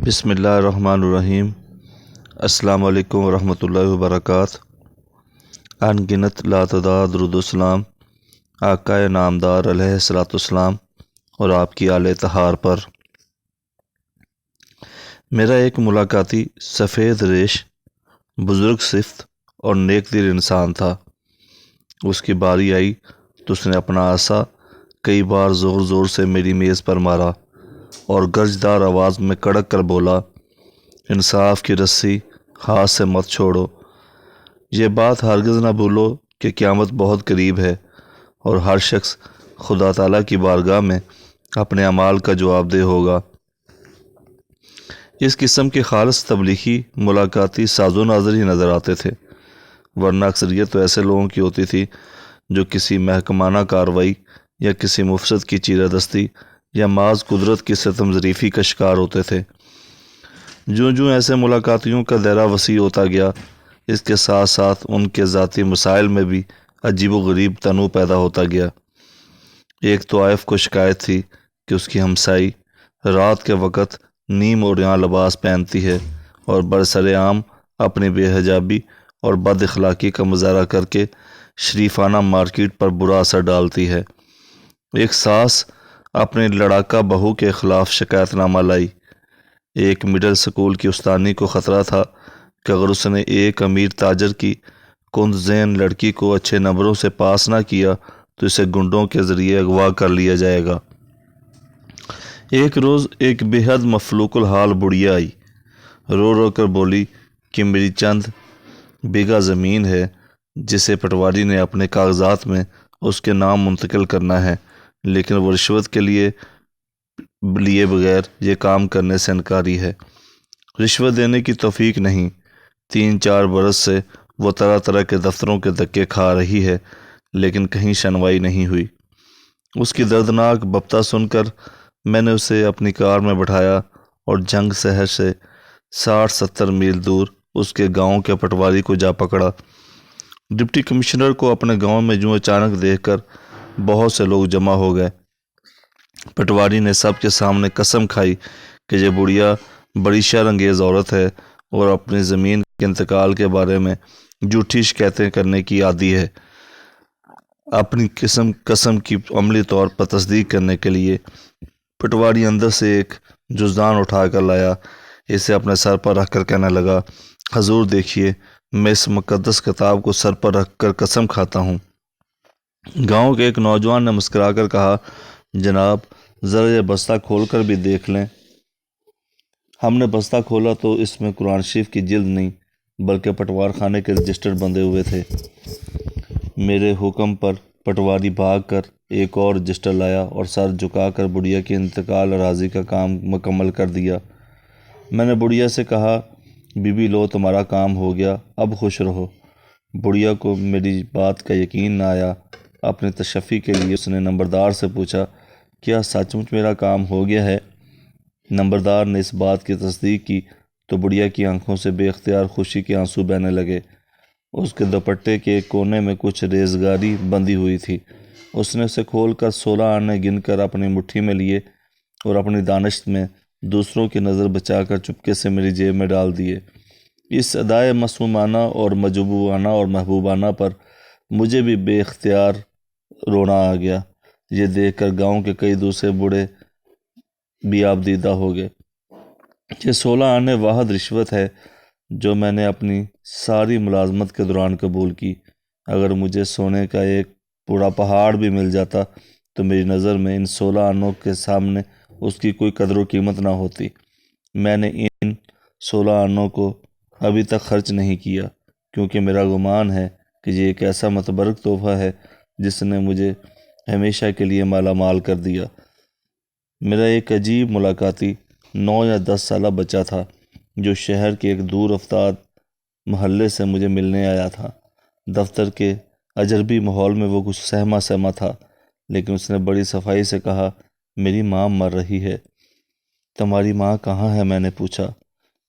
بسم اللہ الرحمن الرحیم۔ السلام علیکم ورحمۃ اللہ وبرکاتہ۔ ان گنت لاتعداد درود و سلام آقا نامدار علیہ الصلوۃ والسلام اور آپ کی آل طہار پر۔ میرا ایک ملاقاتی سفید ریش بزرگ صفت اور نیک دل انسان تھا۔ اس کی باری آئی تو اس نے اپنا عصا کئی بار زور زور سے میری میز پر مارا اور گرجدار آواز میں کڑک کر بولا، انصاف کی رسی ہاتھ سے مت چھوڑو۔ یہ بات ہرگز نہ بھولو کہ قیامت بہت قریب ہے اور ہر شخص خدا تعالیٰ کی بارگاہ میں اپنے اعمال کا جواب دہ ہوگا۔ اس قسم کے خالص تبلیغی ملاقاتی ساز و ناظر ہی نظر آتے تھے، ورنہ اکثریت تو ایسے لوگوں کی ہوتی تھی جو کسی محکمانہ کارروائی یا کسی مفسد کی چیرہ دستی یا معاذ قدرت کی ستم ظریفی کا شکار ہوتے تھے۔ جوں ایسے ملاقاتیوں کا دائرہ وسیع ہوتا گیا، اس کے ساتھ ساتھ ان کے ذاتی مسائل میں بھی عجیب و غریب تنوع پیدا ہوتا گیا۔ ایک طوائف کو شکایت تھی کہ اس کی ہمسائی رات کے وقت نیم عریاں لباس پہنتی ہے اور برسر عام اپنی بے حجابی اور بد اخلاقی کا مظاہرہ کر کے شریفانہ مارکیٹ پر برا اثر ڈالتی ہے۔ ایک ساس اپنی لڑاکا بہو کے خلاف شکایت نامہ لائی۔ ایک مڈل سکول کی استانی کو خطرہ تھا کہ اگر اس نے ایک امیر تاجر کی کند ذہن لڑکی کو اچھے نمبروں سے پاس نہ کیا تو اسے گنڈوں کے ذریعے اغوا کر لیا جائے گا۔ ایک روز ایک بے حد مفلوق الحال بڑھیا آئی، رو رو کر بولی کہ میری چند بیگھہ زمین ہے جسے پٹواری نے اپنے کاغذات میں اس کے نام منتقل کرنا ہے، لیکن وہ رشوت کے لیے بغیر یہ کام کرنے سے انکاری ہے۔ رشوت دینے کی توفیق نہیں۔ 3-4 برس سے وہ طرح طرح کے دفتروں کے دھکے کھا رہی ہے، لیکن کہیں شنوائی نہیں ہوئی۔ اس کی دردناک بپتا سن کر میں نے اسے اپنی کار میں بٹھایا اور جنگ شہر سے 60-70 میل دور اس کے گاؤں کے پٹواری کو جا پکڑا۔ ڈپٹی کمشنر کو اپنے گاؤں میں اچانک دیکھ کر بہت سے لوگ جمع ہو گئے۔ پٹواری نے سب کے سامنے قسم کھائی کہ یہ بڑھیا بڑی شر انگیز عورت ہے اور اپنی زمین کے انتقال کے بارے میں جھوٹی شکایتیں کرنے کی عادی ہے۔ اپنی قسم کی عملی طور پر تصدیق کرنے کے لیے پٹواری اندر سے ایک جزدان اٹھا کر لایا، اسے اپنے سر پر رکھ کر کہنے لگا، حضور دیکھیے، میں اس مقدس کتاب کو سر پر رکھ کر قسم کھاتا ہوں۔ گاؤں کے ایک نوجوان نے مسکرا کر کہا، جناب ذرا یہ بستہ کھول کر بھی دیکھ لیں۔ ہم نے بستہ کھولا تو اس میں قرآن شریف کی جلد نہیں بلکہ پٹوار خانے کے رجسٹر بندھے ہوئے تھے۔ میرے حکم پر پٹواری بھاگ کر ایک اور رجسٹر لایا اور سر جھکا کر بڑھیا کے انتقال اراضی کا کام مکمل کر دیا۔ میں نے بڑھیا سے کہا، بی بی لو تمہارا کام ہو گیا، اب خوش رہو۔ بڑھیا کو میری بات کا یقین نہ آیا۔ اپنی تشفی کے لیے اس نے نمبردار سے پوچھا، کیا سچ مچ میرا کام ہو گیا ہے؟ نمبردار نے اس بات کی تصدیق کی تو بڑھیا کی آنکھوں سے بے اختیار خوشی کے آنسو بہنے لگے۔ اس کے دوپٹے کے ایک کونے میں کچھ ریزگاری بندھی ہوئی تھی۔ اس نے اسے کھول کر 16 آنے گن کر اپنی مٹھی میں لیے اور اپنی دانش میں دوسروں کی نظر بچا کر چپکے سے میری جیب میں ڈال دیے۔ اس ادائے معصومانہ اور مجبورانہ اور محبوبانہ پر مجھے بھی بے اختیار رونا آ گیا۔ یہ دیکھ کر گاؤں کے کئی دوسرے بوڑھے بھی آبدیدہ ہو گئے۔ یہ 16 آنے واحد رشوت ہے جو میں نے اپنی ساری ملازمت کے دوران قبول کی۔ اگر مجھے سونے کا ایک پورا پہاڑ بھی مل جاتا تو میری نظر میں ان 16 آنوں کے سامنے اس کی کوئی قدر و قیمت نہ ہوتی۔ میں نے ان 16 آنوں کو ابھی تک خرچ نہیں کیا کیونکہ میرا گمان ہے کہ یہ ایک ایسا متبرک تحفہ ہے جس نے مجھے ہمیشہ کے لیے مالا مال کر دیا۔ میرا ایک عجیب ملاقاتی 9 یا 10 سالہ بچہ تھا جو شہر کے ایک دور افتاد محلے سے مجھے ملنے آیا تھا۔ دفتر کے اجربی ماحول میں وہ کچھ سہما تھا، لیکن اس نے بڑی صفائی سے کہا، میری ماں مر رہی ہے۔ تمہاری ماں کہاں ہے؟ میں نے پوچھا۔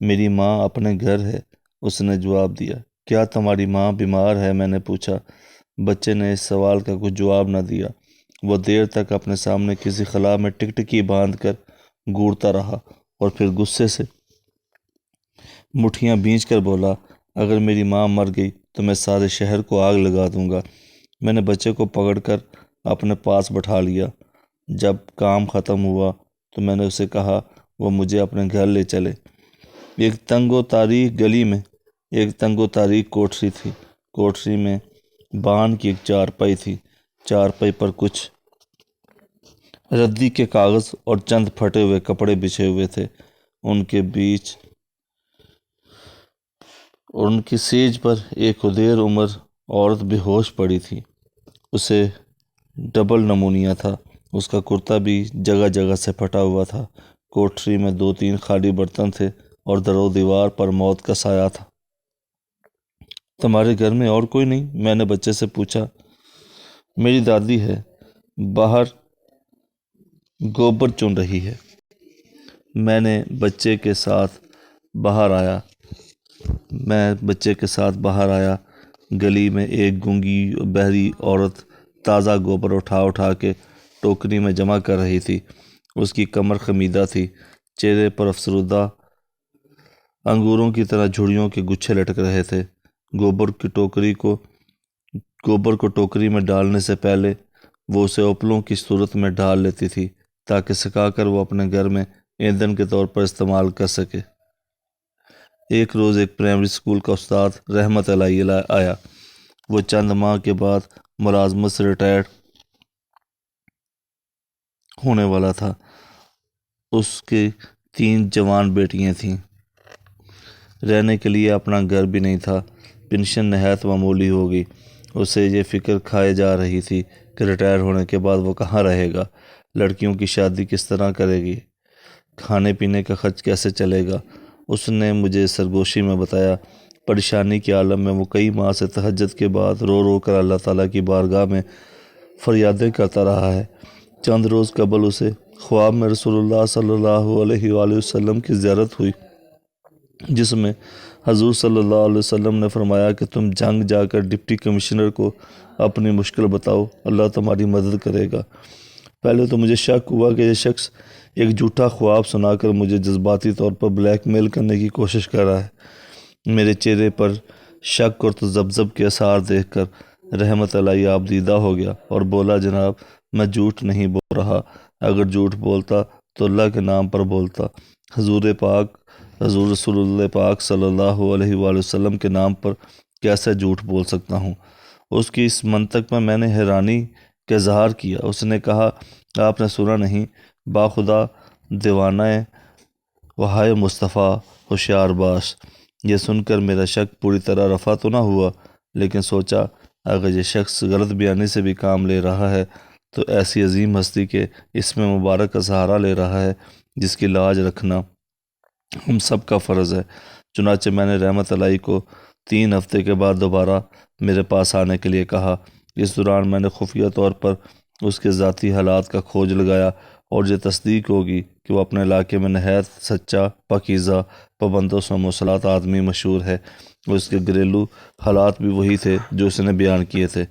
میری ماں اپنے گھر ہے، اس نے جواب دیا۔ کیا تمہاری ماں بیمار ہے؟ میں نے پوچھا۔ بچے نے اس سوال کا کچھ جواب نہ دیا۔ وہ دیر تک اپنے سامنے کسی خلا میں ٹکٹکی باندھ کر گھورتا رہا اور پھر غصے سے مٹھیاں بھینچ کر بولا، اگر میری ماں مر گئی تو میں سارے شہر کو آگ لگا دوں گا۔ میں نے بچے کو پکڑ کر اپنے پاس بٹھا لیا۔ جب کام ختم ہوا تو میں نے اسے کہا وہ مجھے اپنے گھر لے چلے۔ ایک تنگ و تاریک گلی میں ایک تنگ و تاریک کوٹھری تھی۔ کوٹھری میں بان کی ایک چارپائی تھی۔ چارپائی پر کچھ ردی کے کاغذ اور چند پھٹے ہوئے کپڑے بچھے ہوئے تھے۔ ان کے بیچ اور ان کی سیج پر ایک ادیر عمر عورت بے ہوش پڑی تھی۔ اسے ڈبل نمونیا تھا۔ اس کا کرتا بھی جگہ جگہ سے پھٹا ہوا تھا۔ کوٹھری میں 2-3 خالی برتن تھے اور در و دیوار پر موت کا سایہ تھا۔ تمہارے گھر میں اور کوئی نہیں؟ میں نے بچے سے پوچھا۔ میری دادی ہے، باہر گوبر چن رہی ہے۔ میں بچے کے ساتھ باہر آیا۔ گلی میں ایک گونگی بہری عورت تازہ گوبر اٹھا کے ٹوکری میں جمع کر رہی تھی۔ اس کی کمر خمیدہ تھی، چہرے پر افسردہ انگوروں کی طرح جھڑیوں کے گچھے لٹک رہے تھے۔ گوبر کو ٹوکری میں ڈالنے سے پہلے وہ اسے اوپلوں کی صورت میں ڈال لیتی تھی تاکہ سکھا کر وہ اپنے گھر میں ایندھن کے طور پر استعمال کر سکے۔ ایک روز ایک پرائمری اسکول کا استاد رحمت علیہ آیا۔ وہ چند ماہ کے بعد ملازمت سے ریٹائرڈ ہونے والا تھا۔ اس کی 3 جوان بیٹیاں تھیں۔ رہنے کے لیے اپنا گھر بھی نہیں تھا۔ پنشن نہایت معمولی ہو گئی۔ اسے یہ فکر کھائے جا رہی تھی کہ ریٹائر ہونے کے بعد وہ کہاں رہے گا، لڑکیوں کی شادی کس طرح کرے گی، کھانے پینے کا خرچ کیسے چلے گا۔ اس نے مجھے سرگوشی میں بتایا، پریشانی کے عالم میں وہ کئی ماہ سے تہجد کے بعد رو رو کر اللہ تعالیٰ کی بارگاہ میں فریادیں کرتا رہا ہے۔ چند روز قبل اسے خواب میں رسول اللہ صلی اللہ علیہ وآلہ وسلم کی زیارت ہوئی، جس میں حضور صلی اللہ علیہ وسلم نے فرمایا کہ تم جنگ جا کر ڈپٹی کمشنر کو اپنی مشکل بتاؤ، اللہ تمہاری مدد کرے گا۔ پہلے تو مجھے شک ہوا کہ یہ شخص ایک جھوٹا خواب سنا کر مجھے جذباتی طور پر بلیک میل کرنے کی کوشش کر رہا ہے۔ میرے چہرے پر شک اور تذبذب کے اثار دیکھ کر رحمت علیہ آبدیدہ ہو گیا اور بولا، جناب میں جھوٹ نہیں بول رہا، اگر جھوٹ بولتا تو اللہ کے نام پر بولتا، حضور رسول اللہ پاک صلی اللہ علیہ وآلہ وسلم کے نام پر کیسے جھوٹ بول سکتا ہوں۔ اس کی اس منطق میں نے حیرانی کا اظہار کیا۔ اس نے کہا، آپ نے سنا نہیں، باخدا دیوانہ وہائے مصطفیٰ ہوشیار باش۔ یہ سن کر میرا شک پوری طرح رفع تو نہ ہوا، لیکن سوچا اگر یہ شخص غلط بیانی سے بھی کام لے رہا ہے تو ایسی عظیم ہستی کے اسم مبارک کا سہارا لے رہا ہے جس کی لاج رکھنا ہم سب کا فرض ہے۔ چنانچہ میں نے رحمت علیہ کو 3 ہفتے کے بعد دوبارہ میرے پاس آنے کے لیے کہا۔ اس دوران میں نے خفیہ طور پر اس کے ذاتی حالات کا کھوج لگایا اور یہ تصدیق ہوگی کہ وہ اپنے علاقے میں نہایت سچا، پاکیزہ، پابند و مصلات آدمی مشہور ہے۔ اس کے گھریلو حالات بھی وہی تھے جو اس نے بیان کیے تھے۔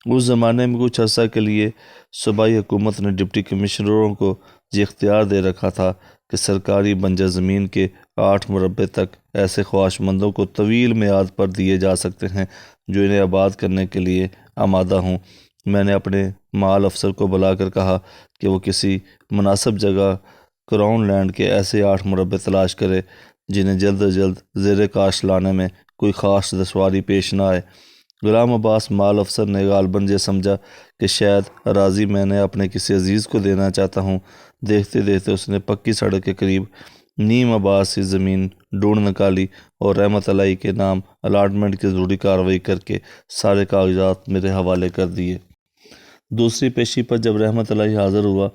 اس زمانے میں کچھ عرصہ کے لیے صوبائی حکومت نے ڈپٹی کمشنروں کو یہ اختیار دے رکھا تھا کہ سرکاری بنجر زمین کے 8 مربع تک ایسے خواہش مندوں کو طویل میعاد پر دیے جا سکتے ہیں جو انہیں آباد کرنے کے لیے آمادہ ہوں۔ میں نے اپنے مال افسر کو بلا کر کہا کہ وہ کسی مناسب جگہ کراؤن لینڈ کے ایسے 8 مربع تلاش کرے جنہیں جلد از جلد زیر کاشت لانے میں کوئی خاص دشواری پیش نہ آئے۔ غلام عباس مال افسر نے غالباً یہ سمجھا کہ شاید اراضی میں نے اپنے کسی عزیز کو دینا چاہتا ہوں۔ دیکھتے دیکھتے اس نے پکی سڑک کے قریب نیم آباسی زمین ڈھونڈ نکالی اور رحمت علیہ کے نام الاٹمنٹ کی ضروری کارروائی کر کے سارے کاغذات میرے حوالے کر دیے۔ دوسری پیشی پر جب رحمت علیہ حاضر ہوا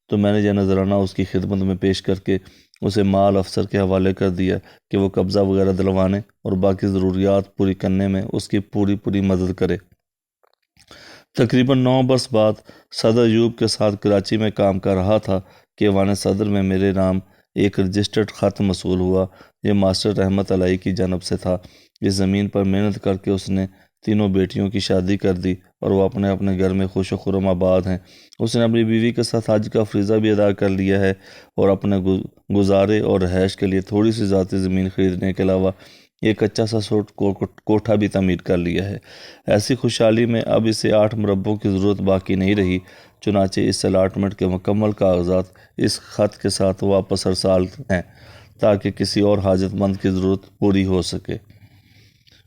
تو میں نے یہ نذرانہ اس کی خدمت میں پیش کر کے اسے مال افسر کے حوالے کر دیا کہ وہ قبضہ وغیرہ دلوانے اور باقی ضروریات پوری کرنے میں اس کی پوری مدد کرے۔ تقریباً 9 برس بعد صدر ایوب کے ساتھ کراچی میں کام کر رہا تھا کہ ایوان صدر میں میرے نام ایک رجسٹرڈ خط موصول ہوا۔ یہ ماسٹر رحمت علیہ کی جانب سے تھا۔ اس زمین پر محنت کر کے اس نے تینوں بیٹیوں کی شادی کر دی اور وہ اپنے اپنے گھر میں خوش و خرم آباد ہیں۔ اس نے اپنی بیوی کے ساتھ حج کا فریضہ بھی ادا کر لیا ہے اور اپنے گزارے اور رہائش کے لیے تھوڑی سی ذاتی زمین خریدنے کے علاوہ ایک اچھا سا کوٹھا بھی تعمیر کر لیا ہے۔ ایسی خوشحالی میں اب اسے 8 مربوں کی ضرورت باقی نہیں رہی، چنانچہ اس الاٹمنٹ کے مکمل کاغذات اس خط کے ساتھ واپس ارسال ہیں تاکہ کسی اور حاجت مند کی ضرورت پوری ہو سکے۔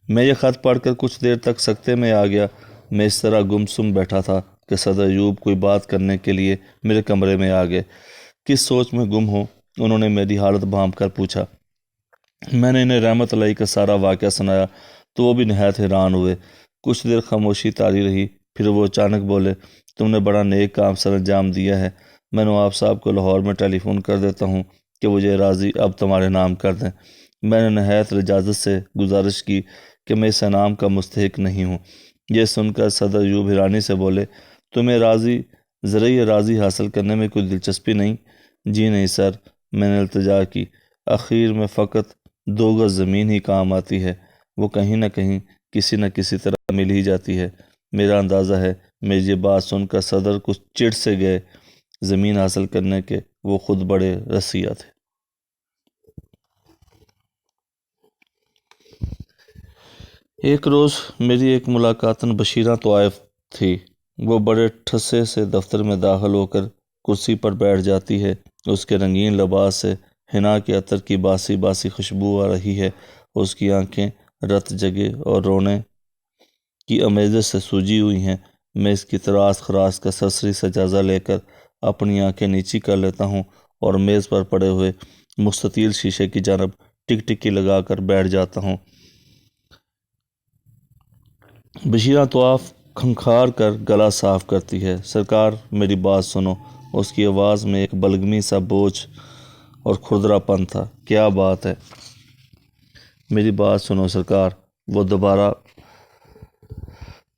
میں یہ خط پڑھ کر کچھ دیر تک سکتے میں آ گیا۔ میں اس طرح گم سم بیٹھا تھا کہ صدر ایوب کوئی بات کرنے کے لیے میرے کمرے میں آ گئے۔ کس سوچ میں گم ہوں، انہوں نے میری حالت بھانپ کر پوچھا۔ میں نے انہیں رحمت علیہ کا سارا واقعہ سنایا تو وہ بھی نہایت حیران ہوئے۔ کچھ دیر خاموشی طاری رہی، پھر وہ اچانک بولے، تم نے بڑا نیک کام سر انجام دیا ہے۔ میں نواب صاحب کو لاہور میں ٹیلی فون کر دیتا ہوں کہ وہ یہ راضی اب تمہارے نام کر دیں۔ میں نے نہایت لجاجت سے گزارش کی کہ میں اس انعام کا مستحق نہیں ہوں۔ یہ سن کر صدر ایوب حیرانی سے بولے، تمہیں زرعی اراضی حاصل کرنے میں کوئی دلچسپی نہیں؟ جی نہیں سر، میں نے التجا کی، آخر میں فقط 2 گز زمین ہی کام آتی ہے، وہ کہیں نہ کہیں کسی نہ کسی طرح مل ہی جاتی ہے۔ میرا اندازہ ہے میری یہ بات سن کر صدر کچھ چڑ سے گئے۔ زمین حاصل کرنے کے وہ خود بڑے رسیہ تھے۔ ایک روز میری ایک ملاقاتن بشیرہ طوائف تھی۔ وہ بڑے ٹھسے سے دفتر میں داخل ہو کر کرسی پر بیٹھ جاتی ہے۔ اس کے رنگین لباس سے حنا کے عطر کی باسی باسی خوشبو آ رہی ہے۔ اس کی آنکھیں رت جگے اور رونے کی امیزش سے سوجی ہوئی ہیں۔ میں اس کی تراس خراس کا سرسری سا جائزہ لے کر اپنی آنکھیں نیچی کر لیتا ہوں اور میز پر پڑے ہوئے مستطیل شیشے کی جانب ٹک ٹکی لگا کر بیٹھ جاتا ہوں۔ بشیرہ طوائف کھنکھار کر گلا صاف کرتی ہے۔ سرکار میری بات سنو۔ اس کی آواز میں ایک بلغمی سا بوجھ اور کھردرا پن تھا۔ کیا بات ہے؟ میری بات سنو سرکار، وہ دوبارہ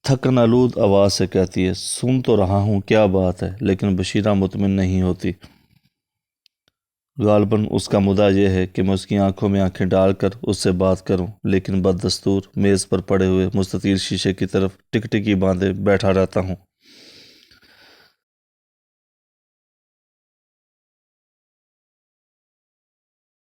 تھکن آلود آواز سے کہتی ہے۔ سن تو رہا ہوں، کیا بات ہے؟ لیکن بشیرہ مطمئن نہیں ہوتی۔ غالباً اس کا مدعا یہ ہے کہ میں اس کی آنکھوں میں آنکھیں ڈال کر اس سے بات کروں، لیکن بددستور میز پر پڑے ہوئے مستطیل شیشے کی طرف ٹک ٹکی باندھے بیٹھا رہتا ہوں۔